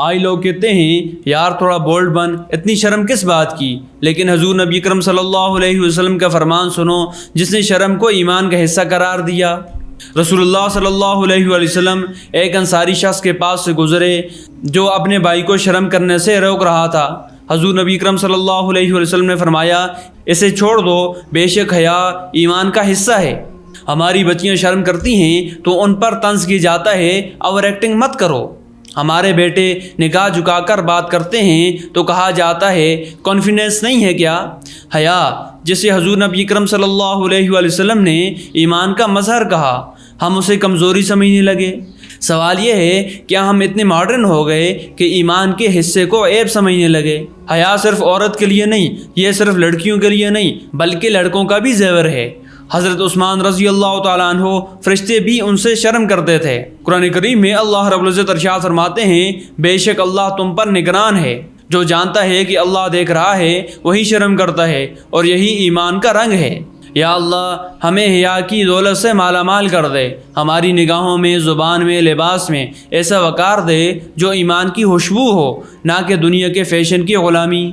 آئی لوگ کہتے ہیں یار تھوڑا بولڈ بن، اتنی شرم کس بات کی؟ لیکن حضور نبی اکرم صلی اللہ علیہ وسلم کا فرمان سنو، جس نے شرم کو ایمان کا حصہ قرار دیا۔ رسول اللہ صلی اللہ علیہ وآلہ وسلم ایک انصاری شخص کے پاس سے گزرے جو اپنے بھائی کو شرم کرنے سے روک رہا تھا۔ حضور نبی اکرم صلی اللہ علیہ وآلہ وسلم نے فرمایا اسے چھوڑ دو، بے شک حیا ایمان کا حصہ ہے۔ ہماری بچیاں شرم کرتی ہیں تو ان پر طنز کی جاتا ہے، اوور ایکٹنگ مت کرو۔ ہمارے بیٹے نگاہ جھکا کر بات کرتے ہیں تو کہا جاتا ہے کانفیڈنس نہیں ہے کیا؟ حیا جسے حضور نبی اکرم صلی اللہ علیہ وآلہ وسلم نے ایمان کا مظہر کہا، ہم اسے کمزوری سمجھنے لگے۔ سوال یہ ہے کیا ہم اتنے ماڈرن ہو گئے کہ ایمان کے حصے کو عیب سمجھنے لگے؟ حیا صرف عورت کے لیے نہیں، یہ صرف لڑکیوں کے لیے نہیں بلکہ لڑکوں کا بھی زیور ہے۔ حضرت عثمان رضی اللہ تعالیٰ عنہ فرشتے بھی ان سے شرم کرتے تھے۔ قرآن کریم میں اللہ رب العزت ارشاد فرماتے ہیں بے شک اللہ تم پر نگران ہے۔ جو جانتا ہے کہ اللہ دیکھ رہا ہے وہی شرم کرتا ہے، اور یہی ایمان کا رنگ ہے۔ یا اللہ ہمیں حیا کی دولت سے مالا مال کر دے، ہماری نگاہوں میں، زبان میں، لباس میں ایسا وقار دے جو ایمان کی خوشبو ہو، نہ کہ دنیا کے فیشن کی غلامی۔